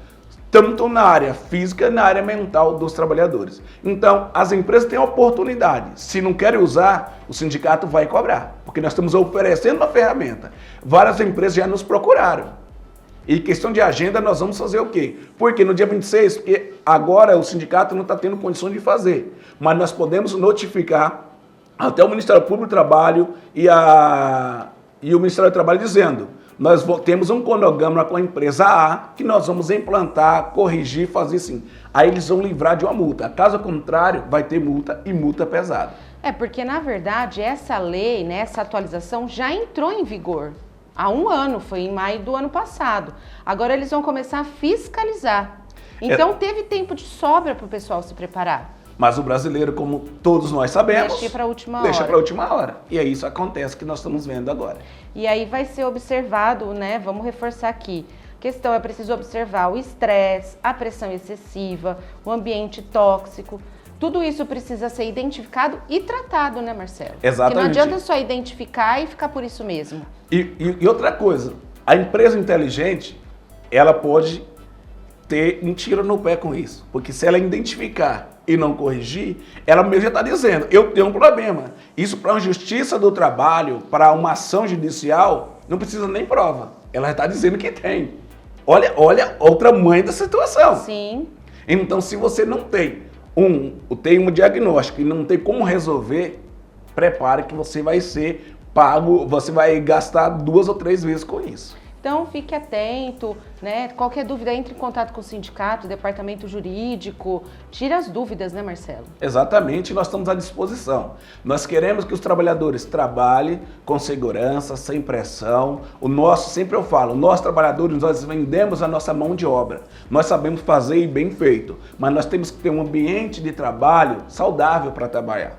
tanto na área física e na área mental dos trabalhadores. Então, as empresas têm a oportunidade. Se não querem usar, o sindicato vai cobrar, porque nós estamos oferecendo uma ferramenta. Várias empresas já nos procuraram. E questão de agenda, nós vamos fazer o quê? Porque no dia 26, porque agora o sindicato não está tendo condições de fazer, mas nós podemos notificar até o Ministério Público do Trabalho e o Ministério do Trabalho dizendo: nós temos um cronograma com a empresa A que nós vamos implantar, corrigir, fazer assim. Aí eles vão livrar de uma multa. Caso contrário, vai ter multa e multa pesada. Porque na verdade essa lei, né, essa atualização já entrou em vigor há 1 ano, foi em maio do ano passado. Agora eles vão começar a fiscalizar. Então teve tempo de sobra para o pessoal se preparar. Mas o brasileiro, como todos nós sabemos, deixa para a última hora. E é isso acontece que nós estamos vendo agora. E aí vai ser observado, né? Vamos reforçar aqui. A questão é preciso observar o estresse, a pressão excessiva, o ambiente tóxico. Tudo isso precisa ser identificado e tratado, né, Marcelo? Exatamente. Porque não adianta só identificar e ficar por isso mesmo. E outra coisa, a empresa inteligente, ela pode ter um tiro no pé com isso. Porque se ela identificar e não corrigir, ela mesmo já está dizendo: eu tenho um problema. Isso para a justiça do trabalho, para uma ação judicial, não precisa nem prova. Ela está dizendo que tem. Olha o tamanho da situação. Sim. Então, se você não tem um diagnóstico e não tem como resolver, prepare que você vai ser pago, você vai gastar 2 ou 3 vezes com isso. Então, fique atento, né? Qualquer dúvida, entre em contato com o sindicato, departamento jurídico, tira as dúvidas, né, Marcelo? Exatamente, nós estamos à disposição. Nós queremos que os trabalhadores trabalhem com segurança, sem pressão. Sempre eu falo, nós trabalhadores, nós vendemos a nossa mão de obra. Nós sabemos fazer e bem feito, mas nós temos que ter um ambiente de trabalho saudável para trabalhar.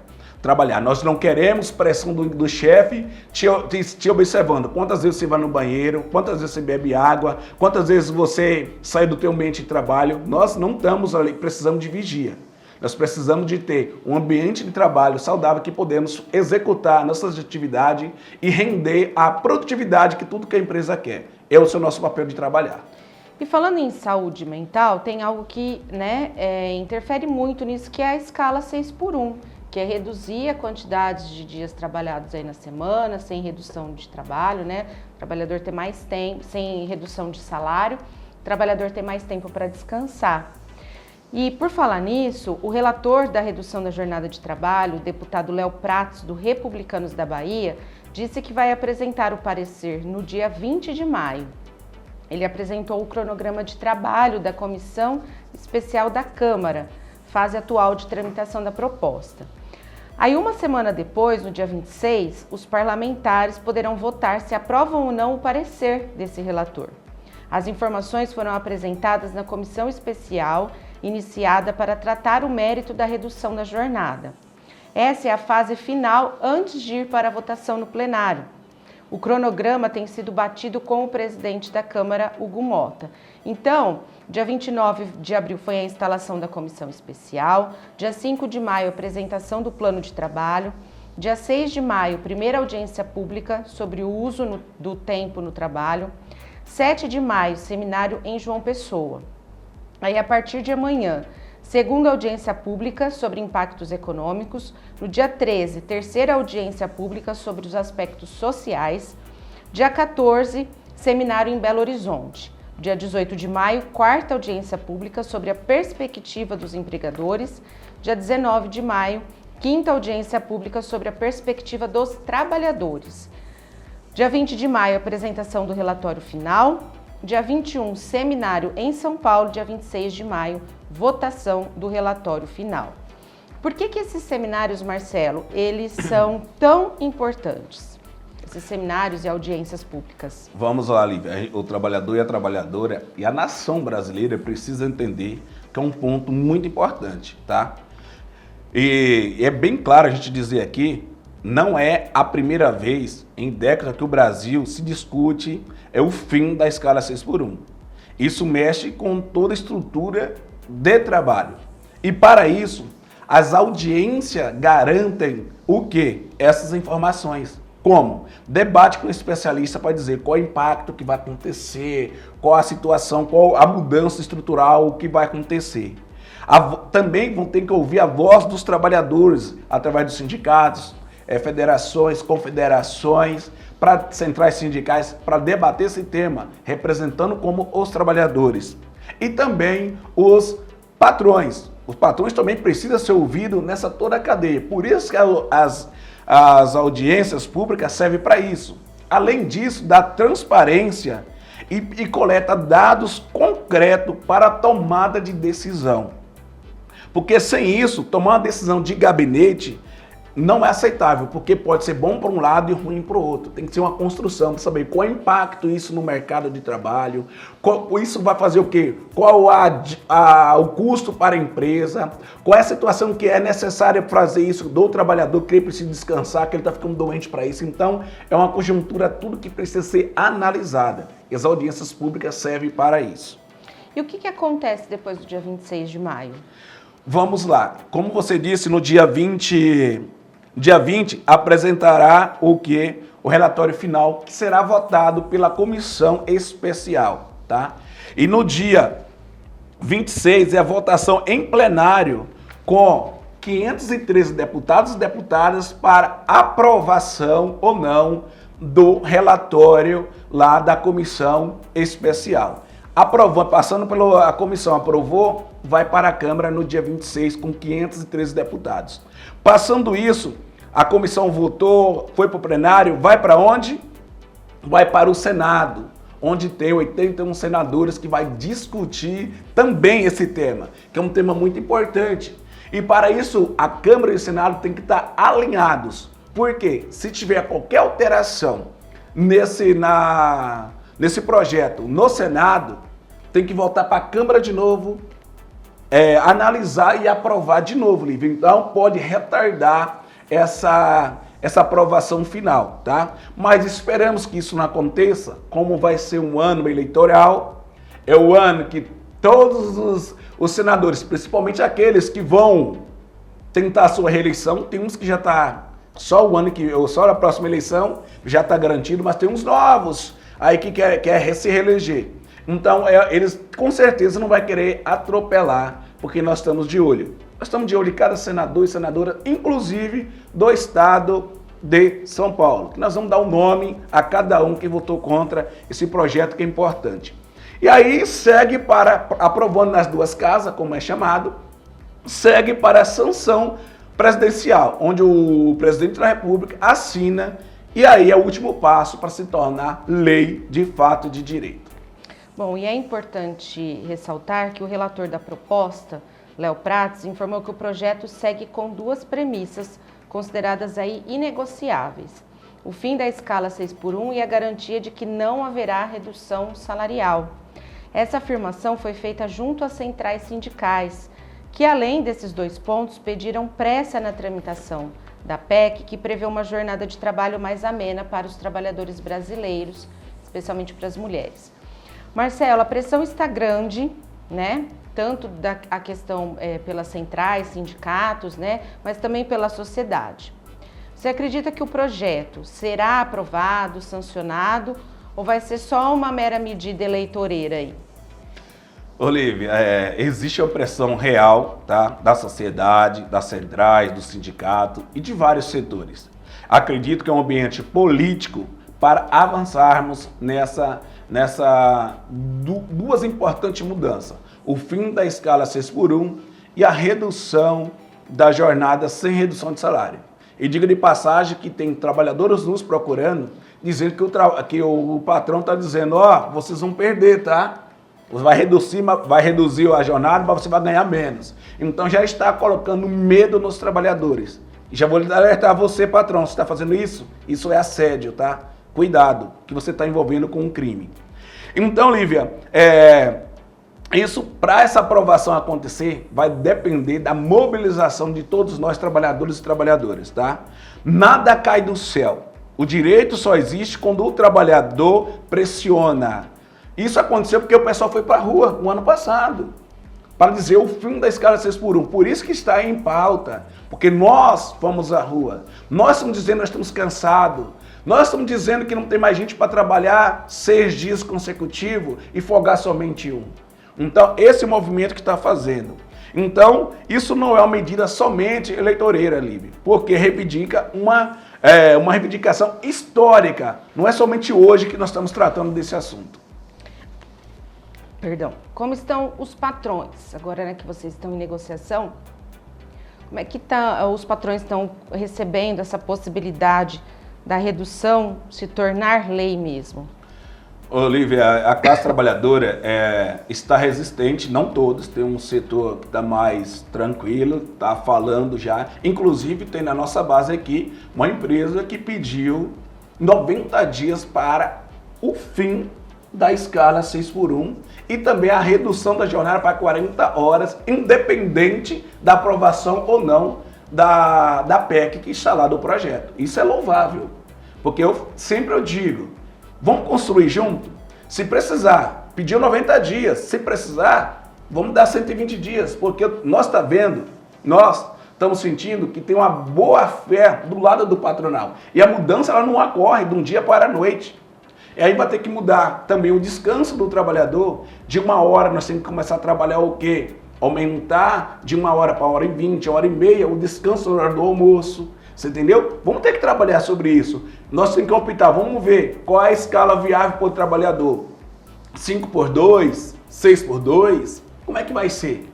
Nós não queremos pressão do chefe te observando. Quantas vezes você vai no banheiro, quantas vezes você bebe água, quantas vezes você sai do teu ambiente de trabalho. Nós não estamos ali, precisamos de vigia. Nós precisamos de ter um ambiente de trabalho saudável que podemos executar nossas atividades e render a produtividade que tudo que a empresa quer. É o nosso papel de trabalhar. E falando em saúde mental, tem algo que, né, interfere muito nisso, que é a escala 6x1. que é reduzir a quantidade de dias trabalhados aí na semana, sem redução de trabalho, né? O trabalhador ter mais tempo, sem redução de salário, o trabalhador ter mais tempo para descansar. E por falar nisso, o relator da redução da jornada de trabalho, o deputado Léo Prates, do Republicanos da Bahia, disse que vai apresentar o parecer no dia 20 de maio. Ele apresentou o cronograma de trabalho da Comissão Especial da Câmara, fase atual de tramitação da proposta. Aí, uma semana depois, no dia 26, os parlamentares poderão votar se aprovam ou não o parecer desse relator. As informações foram apresentadas na comissão especial iniciada para tratar o mérito da redução da jornada. Essa é a fase final antes de ir para a votação no plenário. O cronograma tem sido batido com o presidente da Câmara, Hugo Mota. Então, dia 29 de abril foi a instalação da comissão especial, dia 5 de maio, apresentação do plano de trabalho, dia 6 de maio, primeira audiência pública sobre o uso do tempo no trabalho, 7 de maio, seminário em João Pessoa. Aí, a partir de amanhã, segunda audiência pública sobre impactos econômicos, no dia 13, terceira audiência pública sobre os aspectos sociais, dia 14, seminário em Belo Horizonte. Dia 18 de maio, quarta audiência pública sobre a perspectiva dos empregadores. Dia 19 de maio, quinta audiência pública sobre a perspectiva dos trabalhadores. Dia 20 de maio, apresentação do relatório final. Dia 21, seminário em São Paulo. Dia 26 de maio, votação do relatório final. Por que esses seminários, Marcelo, eles são tão importantes? Esses seminários e audiências públicas. Vamos lá, Lívia. O trabalhador e a trabalhadora e a nação brasileira precisam entender que é um ponto muito importante, tá? E é bem claro a gente dizer aqui, não é a primeira vez em décadas que o Brasil se discute o fim da escala 6x1. Isso mexe com toda a estrutura de trabalho. E para isso, as audiências garantem o quê? Essas informações. Como? Debate com o especialista para dizer qual é o impacto que vai acontecer, qual a situação, qual a mudança estrutural que vai acontecer. Também vão ter que ouvir a voz dos trabalhadores através dos sindicatos, federações, confederações, para centrais sindicais, para debater esse tema, representando como os trabalhadores. E também os patrões. Os patrões também precisam ser ouvidos nessa toda a cadeia. Por isso que as audiências públicas servem para isso. Além disso, dá transparência e coleta dados concretos para a tomada de decisão. Porque sem isso, tomar uma decisão de gabinete não é aceitável, porque pode ser bom para um lado e ruim para o outro. Tem que ser uma construção de saber qual é o impacto isso no mercado de trabalho, isso vai fazer o quê? Qual o custo para a empresa, qual é a situação que é necessária para fazer isso do trabalhador que ele precisa descansar, que ele está ficando doente para isso. Então, é uma conjuntura, tudo que precisa ser analisada. E as audiências públicas servem para isso. E o que acontece depois do dia 26 de maio? Vamos lá. Como você disse, no dia 20 apresentará o relatório final, que será votado pela comissão especial, tá? E no dia 26 é a votação em plenário com 513 deputados e deputadas para aprovação ou não do relatório lá da comissão especial. Passando pela comissão, aprovou, vai para a Câmara no dia 26 com 513 deputados. Passando isso, a comissão votou, foi para o plenário, vai para onde? Vai para o Senado, onde tem 81 senadores que vai discutir também esse tema, que é um tema muito importante. E para isso, a Câmara e o Senado têm que estar alinhados. Porque se tiver qualquer alteração nesse projeto no Senado, tem que voltar para a Câmara de novo, analisar e aprovar de novo, Lívia. Então pode retardar essa aprovação final, tá? Mas esperamos que isso não aconteça, como vai ser um ano eleitoral, é o ano que todos os senadores, principalmente aqueles que vão tentar a sua reeleição, tem uns que já está só a próxima eleição já está garantido, mas tem uns novos aí que quer se reeleger. Então, eles com certeza não vão querer atropelar, porque nós estamos de olho. Nós estamos de olho em cada senador e senadora, inclusive do estado de São Paulo, que nós vamos dar um nome a cada um que votou contra esse projeto que é importante. E aí segue para, aprovando nas duas casas, como é chamado, segue para a sanção presidencial, onde o presidente da República assina, e aí é o último passo para se tornar lei de fato de direito. Bom, e é importante ressaltar que o relator da proposta, Léo Prates, informou que o projeto segue com duas premissas consideradas aí inegociáveis: o fim da escala 6x1 e a garantia de que não haverá redução salarial. Essa afirmação foi feita junto às centrais sindicais, que além desses dois pontos pediram pressa na tramitação da PEC, que prevê uma jornada de trabalho mais amena para os trabalhadores brasileiros, especialmente para as mulheres. Marcelo, a pressão está grande, né? Tanto a questão pelas centrais, sindicatos, né? Mas também pela sociedade. Você acredita que o projeto será aprovado, sancionado, ou vai ser só uma mera medida eleitoreira aí? Olívia, existe a pressão real, tá, da sociedade, das centrais, do sindicato e de vários setores. Acredito que é um ambiente político para avançarmos duas importantes mudanças: o fim da escala 6x1 e a redução da jornada sem redução de salário. E diga de passagem que tem trabalhadores nos procurando, dizendo que o patrão está dizendo: ó, vocês vão perder, tá? Vai reduzir a jornada, mas você vai ganhar menos. Então já está colocando medo nos trabalhadores. E já vou alertar você, patrão, se está fazendo isso, isso é assédio, tá? Cuidado, que você está envolvendo com um crime. Então, Lívia, isso, para essa aprovação acontecer, vai depender da mobilização de todos nós, trabalhadores e trabalhadoras, tá? Nada cai do céu. O direito só existe quando o trabalhador pressiona. Isso aconteceu porque o pessoal foi para a rua no ano passado, para dizer o fim da escala 6x1. Por isso que está em pauta, porque nós fomos à rua. Nós estamos dizendo que nós estamos cansados. Nós estamos dizendo que não tem mais gente para trabalhar 6 dias consecutivos e folgar somente um. Então, esse movimento que está fazendo. Então, isso não é uma medida somente eleitoreira, Lívia, porque reivindica uma reivindicação histórica. Não é somente hoje que nós estamos tratando desse assunto. Perdão. Como estão os patrões? Agora, né, que vocês estão em negociação, como é que os patrões estão recebendo essa possibilidade da redução se tornar lei mesmo? Olívia, a classe trabalhadora está resistente, não todos, tem um setor que está mais tranquilo, está falando já. Inclusive tem na nossa base aqui uma empresa que pediu 90 dias para o fim da escala 6x1 e também a redução da jornada para 40 horas, independente da aprovação ou não da PEC que está lá do projeto. Isso é louvável, porque eu sempre digo, vamos construir junto? Se precisar, pediu 90 dias, se precisar, vamos dar 120 dias, porque nós estamos sentindo que tem uma boa fé do lado do patronal. E a mudança ela não ocorre de um dia para a noite. E aí vai ter que mudar também o descanso do trabalhador. De 1 hora nós temos que começar a trabalhar o quê? Aumentar de 1 hora para 1h20, 1h30, o descanso na hora do almoço. Você entendeu? Vamos ter que trabalhar sobre isso. Nós temos que optar, vamos ver qual é a escala viável para o trabalhador. 5x2, 6x2, como é que vai ser?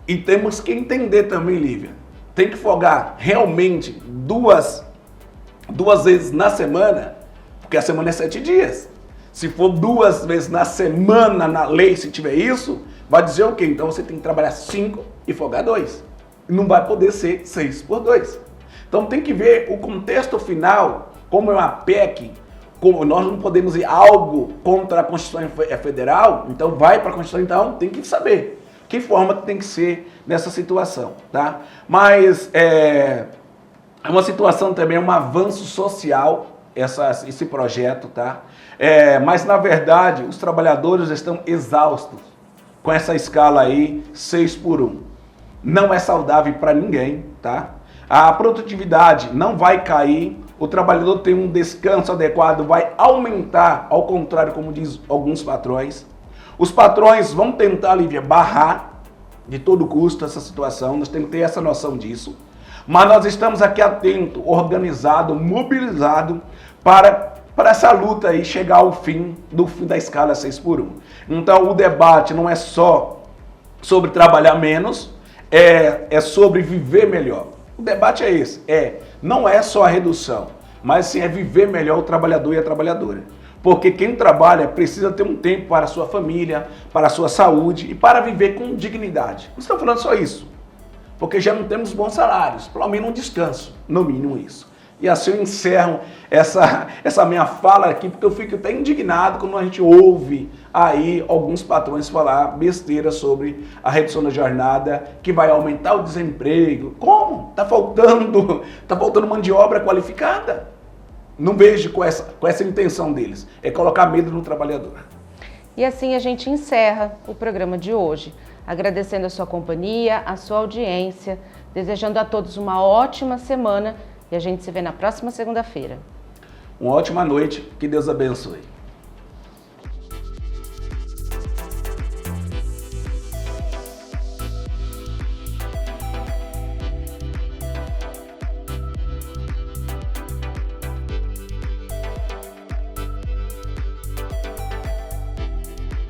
E temos que entender também, Lívia, tem que folgar realmente duas vezes na semana, porque a semana é 7 dias. Se for 2 vezes na semana na lei, se tiver isso, vai dizer o quê? Então você tem que trabalhar 5 e folgar 2. Não vai poder ser 6x2. Então tem que ver o contexto final, como é uma PEC, como nós não podemos ir algo contra a Constituição Federal, então vai para a Constituição, então tem que saber que forma que tem que ser nessa situação, tá? Mas é uma situação também, um avanço social, esse projeto, tá? Mas na verdade os trabalhadores estão exaustos com essa escala aí 6x1. Não é saudável para ninguém, tá? A produtividade não vai cair, o trabalhador tem um descanso adequado, vai aumentar, ao contrário, como diz alguns patrões. Os patrões vão tentar, Lívia, barrar de todo custo essa situação, nós temos que ter essa noção disso. Mas nós estamos aqui atentos, organizados, mobilizados para essa luta aí chegar ao fim da escala 6x1. Então o debate não é só sobre trabalhar menos, é sobre viver melhor. O debate é esse, não é só a redução, mas sim é viver melhor o trabalhador e a trabalhadora. Porque quem trabalha precisa ter um tempo para a sua família, para a sua saúde e para viver com dignidade. Não estou falando só isso, porque já não temos bons salários, pelo menos um descanso, no mínimo isso. E assim eu encerro essa minha fala aqui, porque eu fico até indignado quando a gente ouve aí alguns patrões falar besteira sobre a redução da jornada, que vai aumentar o desemprego. Como? Tá faltando mão de obra qualificada. Não vejo com essa intenção deles, é colocar medo no trabalhador. E assim a gente encerra o programa de hoje, agradecendo a sua companhia, a sua audiência, desejando a todos uma ótima semana e a gente se vê na próxima segunda-feira. Uma ótima noite, que Deus abençoe.